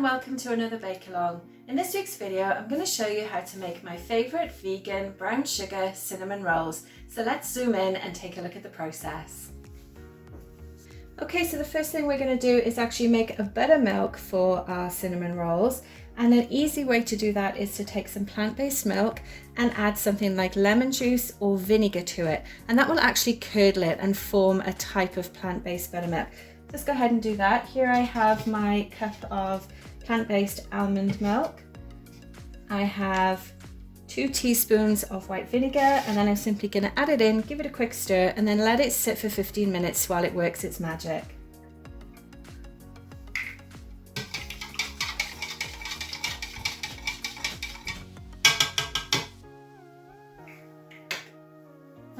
and welcome to another bake along. In this week's video I'm going to show you how to make my favourite vegan brown sugar cinnamon rolls. So let's zoom in and take a look at the process. Okay, so the first thing we're going to do is actually make a buttermilk for our cinnamon rolls, and an easy way to do that is to take some plant-based milk and add something like lemon juice or vinegar to it, and that will actually curdle it and form a type of plant-based buttermilk. Just go ahead and do that. Here I have my cup of plant-based almond milk. I have 2 teaspoons of white vinegar, and then I'm simply going to add it in, give it a quick stir, and then let it sit for 15 minutes while it works its magic.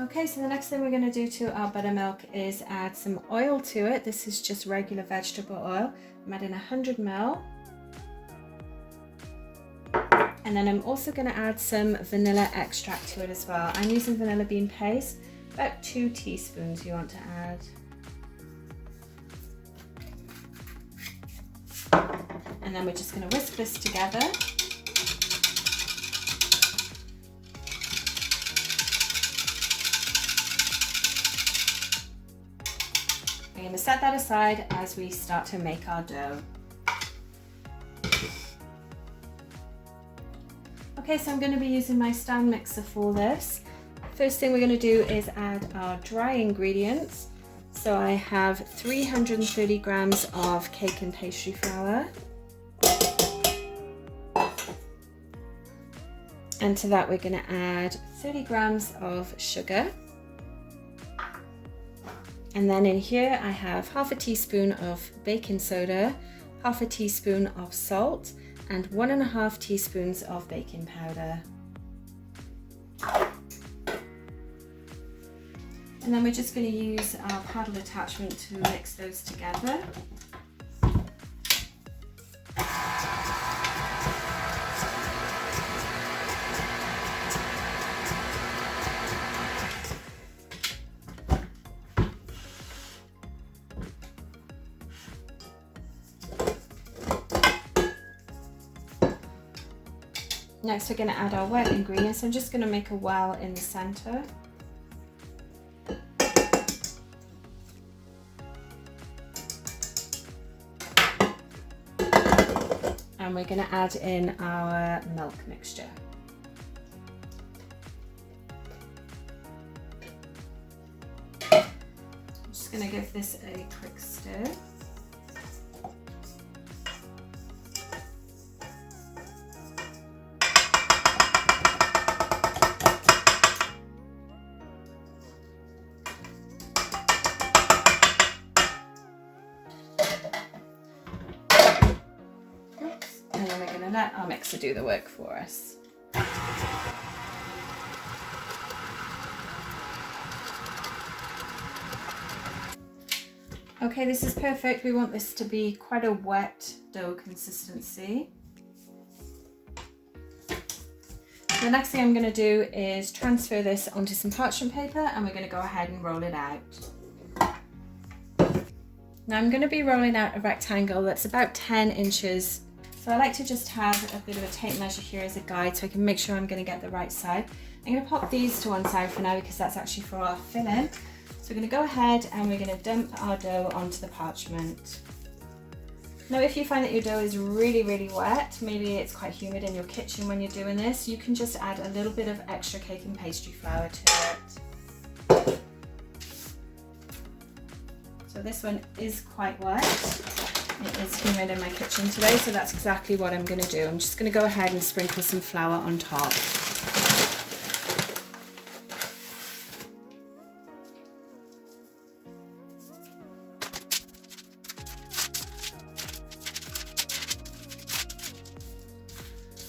Okay, so the next thing we're going to do to our buttermilk is add some oil to it. This is just regular vegetable oil. I'm adding 100 ml. And then I'm also going to add some vanilla extract to it as well. I'm using vanilla bean paste, about 2 teaspoons you want to add. And then we're just going to whisk this together. We're going to set that aside as we start to make our dough. Okay, so I'm going to be using my stand mixer for this. First thing we're going to do is add our dry ingredients. So I have 330 grams of cake and pastry flour. And to that we're going to add 30 grams of sugar. And then in here I have half a teaspoon of baking soda, half a teaspoon of salt, and 1.5 teaspoons of baking powder. And then we're just going to use our paddle attachment to mix those together. Next we're going to add our wet ingredients. I'm just going to make a well in the center. And we're going to add in our milk mixture. I'm just going to give this a quick stir. And then we're going to let our mixer do the work for us. Okay, this is perfect. We want this to be quite a wet dough consistency. The next thing I'm going to do is transfer this onto some parchment paper, and we're going to go ahead and roll it out. Now I'm going to be rolling out a rectangle that's about 10 inches. So I like to just have a bit of a tape measure here as a guide so I can make sure I'm going to get the right side. I'm going to pop these to one side for now because that's actually for our filling. So we're going to go ahead and we're going to dump our dough onto the parchment. Now if you find that your dough is really wet, maybe it's quite humid in your kitchen when you're doing this, you can just add a little bit of extra cake and pastry flour to it. So this one is quite wet. It is humid in my kitchen today, so that's exactly what I'm going to do. I'm just going to go ahead and sprinkle some flour on top.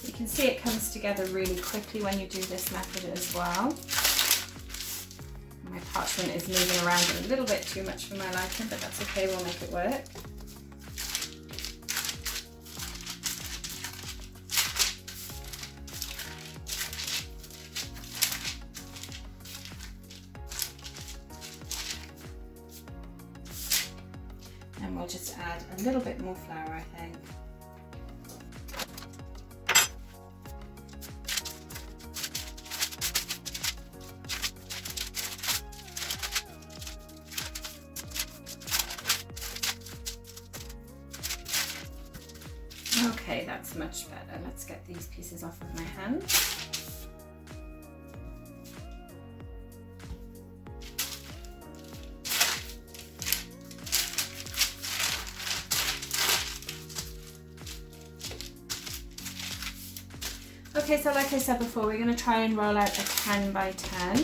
You can see it comes together really quickly when you do this method as well. My parchment is moving around a little bit too much for my liking, but that's okay, we'll make it work. And we'll just add a little bit more flour, I think. Okay, that's much better. Let's get these pieces off of my hand. Okay, so like I said before, we're going to try and roll out a 10 by 10.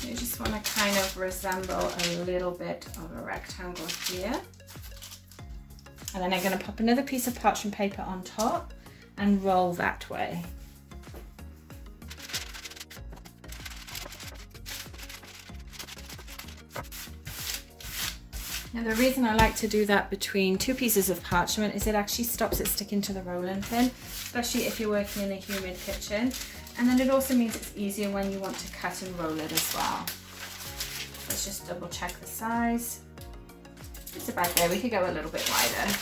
You just want to kind of resemble a little bit of a rectangle here. And then I'm going to pop another piece of parchment paper on top and roll that way. Now the reason I like to do that between two pieces of parchment is it actually stops it sticking to the rolling pin, especially if you're working in a humid kitchen. And then it also means it's easier when you want to cut and roll it as well. Let's just double check the size. It's about there, we could go a little bit wider.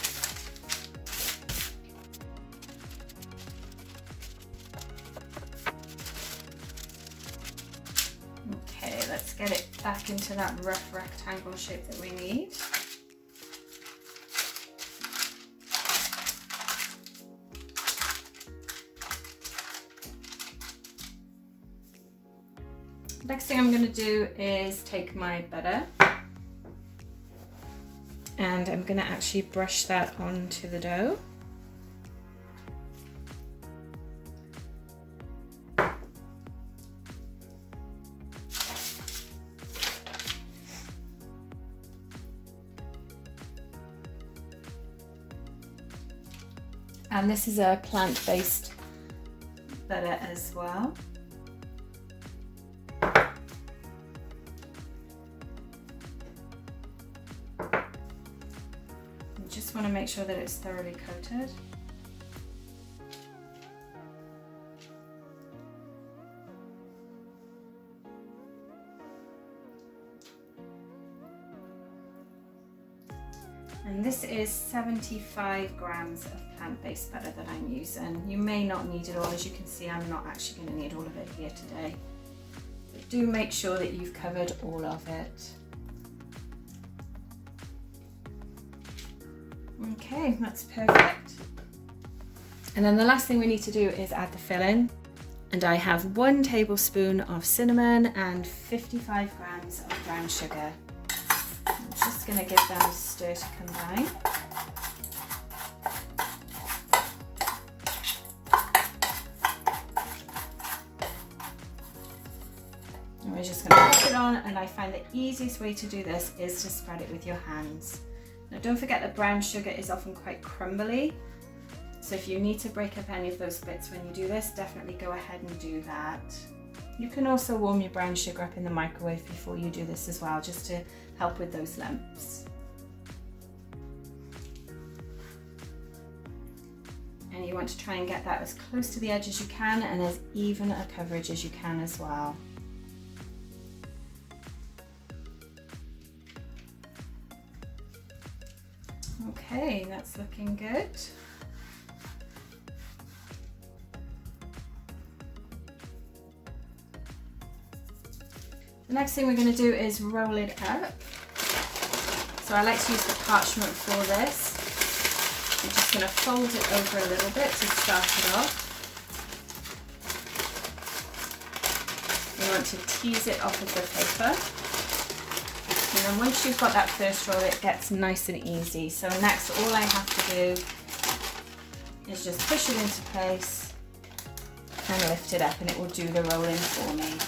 Okay, let's get it back into that rough rectangle shape that we need. Next thing I'm going to do is take my butter and I'm going to actually brush that onto the dough. And this is a plant-based butter as well. Just want to make sure that it's thoroughly coated. And this is 75 grams of plant-based butter that I'm using. You may not need it all. As you can see, I'm not actually going to need all of it here today. But do make sure that you've covered all of it. Okay, that's perfect. And then the last thing we need to do is add the filling. And I have 1 tablespoon of cinnamon and 55 grams of brown sugar. I'm just going to give them a stir to combine. And we're just going to pop it on, and I find the easiest way to do this is to spread it with your hands. Now don't forget that brown sugar is often quite crumbly, so if you need to break up any of those bits when you do this, definitely go ahead and do that. You can also warm your brown sugar up in the microwave before you do this as well, just to help with those lumps. And you want to try and get that as close to the edge as you can and as even a coverage as you can as well. Okay, that's looking good. The next thing we're going to do is roll it up. So I like to use the parchment for this. I'm just going to fold it over a little bit to start it off. You want to tease it off of the paper. And then once you've got that first roll, it gets nice and easy. So next, all I have to do is just push it into place and lift it up, and it will do the rolling for me.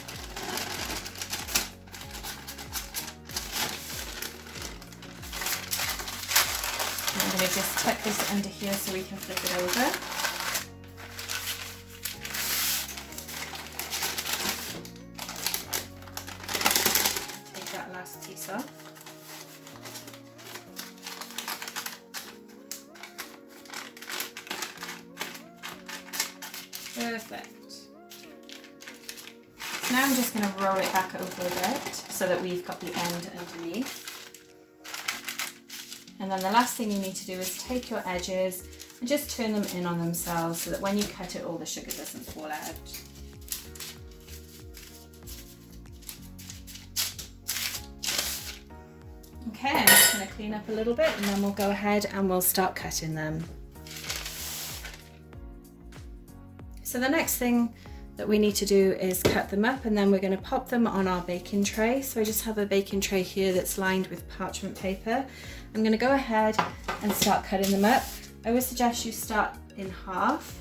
I'm going to just tuck this under here so we can flip it over. Take that last piece off. Perfect. So now I'm just going to roll it back over a bit so that we've got the end underneath. And then the last thing you need to do is take your edges and just turn them in on themselves so that when you cut it, all the sugar doesn't fall out. Okay, I'm just going to clean up a little bit and then we'll go ahead and we'll start cutting them. So the next thing that we need to do is cut them up, and then we're going to pop them on our baking tray. So I just have a baking tray here that's lined with parchment paper. I'm going to go ahead and start cutting them up. I would suggest you start in half,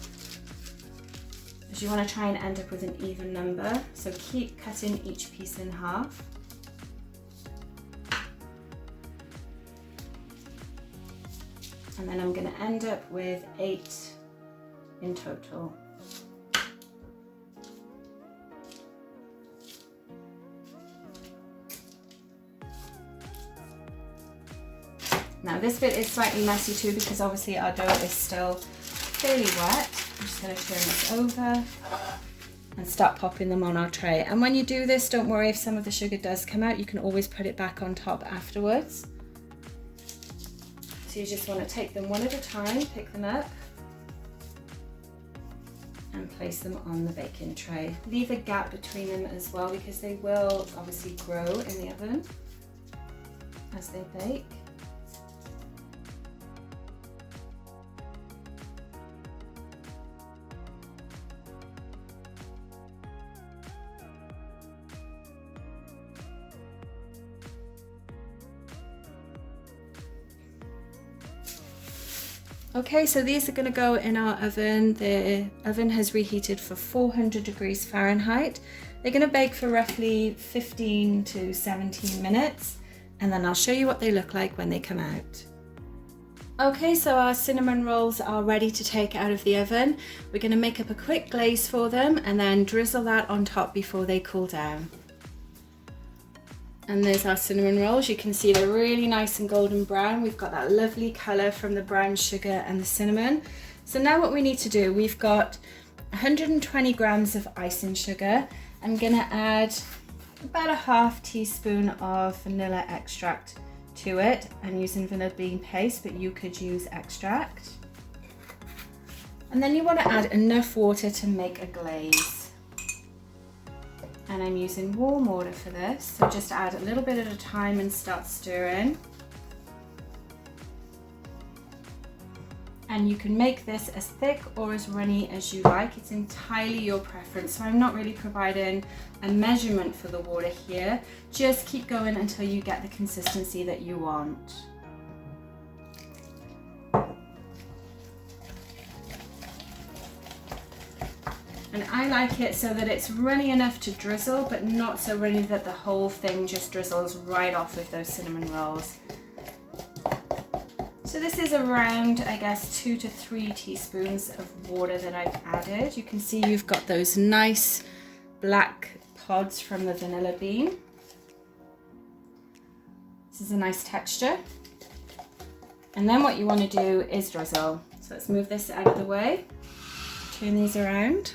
as you want to try and end up with an even number. So keep cutting each piece in half. And then I'm going to end up with 8 in total. Now this bit is slightly messy too, because obviously our dough is still fairly wet. I'm just going to turn this over and start popping them on our tray. And when you do this, don't worry if some of the sugar does come out, you can always put it back on top afterwards. So you just want to take them one at a time, pick them up and place them on the baking tray. Leave a gap between them as well, because they will obviously grow in the oven as they bake. Okay, so these are going to go in our oven. The oven has reheated for 400 degrees Fahrenheit. They're going to bake for roughly 15 to 17 minutes, and then I'll show you what they look like when they come out. Okay, so our cinnamon rolls are ready to take out of the oven. We're going to make up a quick glaze for them and then drizzle that on top before they cool down. And there's our cinnamon rolls. You can see they're really nice and golden brown. We've got that lovely colour from the brown sugar and the cinnamon. So now what we need to do, we've got 120 grams of icing sugar. I'm going to add about a half teaspoon of vanilla extract to it. I'm using vanilla bean paste, but you could use extract. And then you want to add enough water to make a glaze. And I'm using warm water for this, so just add a little bit at a time and start stirring. And you can make this as thick or as runny as you like. It's entirely your preference. So I'm not really providing a measurement for the water here. Just keep going until you get the consistency that you want. And I like it so that it's runny enough to drizzle, but not so runny that the whole thing just drizzles right off with those cinnamon rolls. So this is around, I guess, 2 to 3 teaspoons of water that I've added. You can see you've got those nice black pods from the vanilla bean. This is a nice texture. And then what you want to do is drizzle. So let's move this out of the way. Turn these around.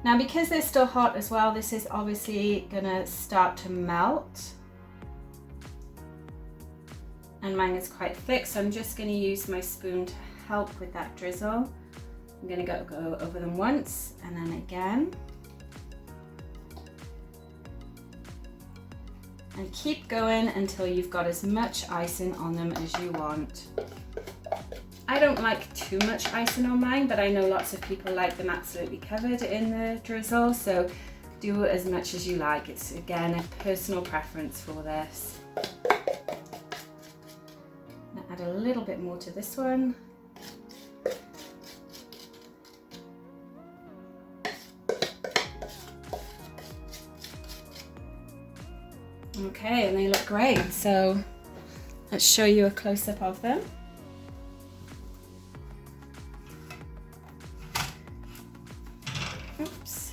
Now, because they're still hot as well, this is obviously gonna start to melt. And mine is quite thick, so I'm just gonna use my spoon to help with that drizzle. I'm gonna go over them once and then again. And keep going until you've got as much icing on them as you want. I don't like too much icing on mine, but I know lots of people like them absolutely covered in the drizzle, so do as much as you like. It's again a personal preference for this. I'll add a little bit more to this one. Okay, and they look great, so let's show you a close-up of them. Oops.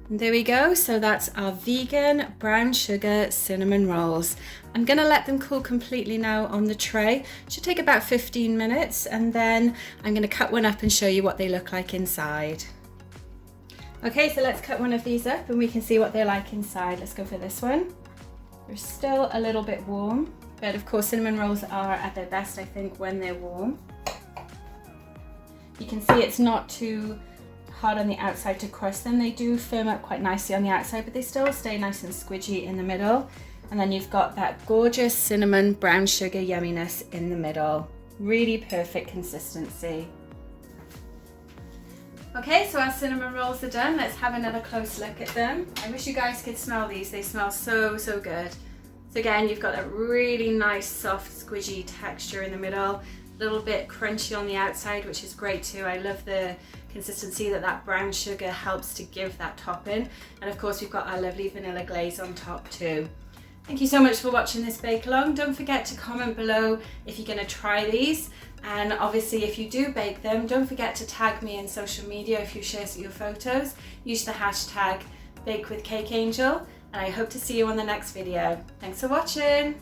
And there we go. So that's our vegan brown sugar cinnamon rolls. I'm gonna let them cool completely now on the tray. Should take about 15 minutes, and then I'm gonna cut one up and show you what they look like inside. Okay, so let's cut one of these up and we can see what they're like inside. Let's go for this one. They're still a little bit warm, but of course cinnamon rolls are at their best, I think, when they're warm. You can see it's not too hard on the outside to crust them. They do firm up quite nicely on the outside, but they still stay nice and squidgy in the middle. And then you've got that gorgeous cinnamon brown sugar yumminess in the middle. Really perfect consistency. Okay, so our cinnamon rolls are done. Let's have another close look at them. I wish you guys could smell these. They smell so, so good. So again, you've got that really nice, soft, squishy texture in the middle. A little bit crunchy on the outside, which is great too. I love the consistency that brown sugar helps to give that topping. And of course, we've got our lovely vanilla glaze on top too. Thank you so much for watching this bake along. Don't forget to comment below if you're going to try these. And obviously, if you do bake them, don't forget to tag me in social media if you share your photos. Use the hashtag BakeWithCakeAngel, and I hope to see you on the next video. Thanks for watching.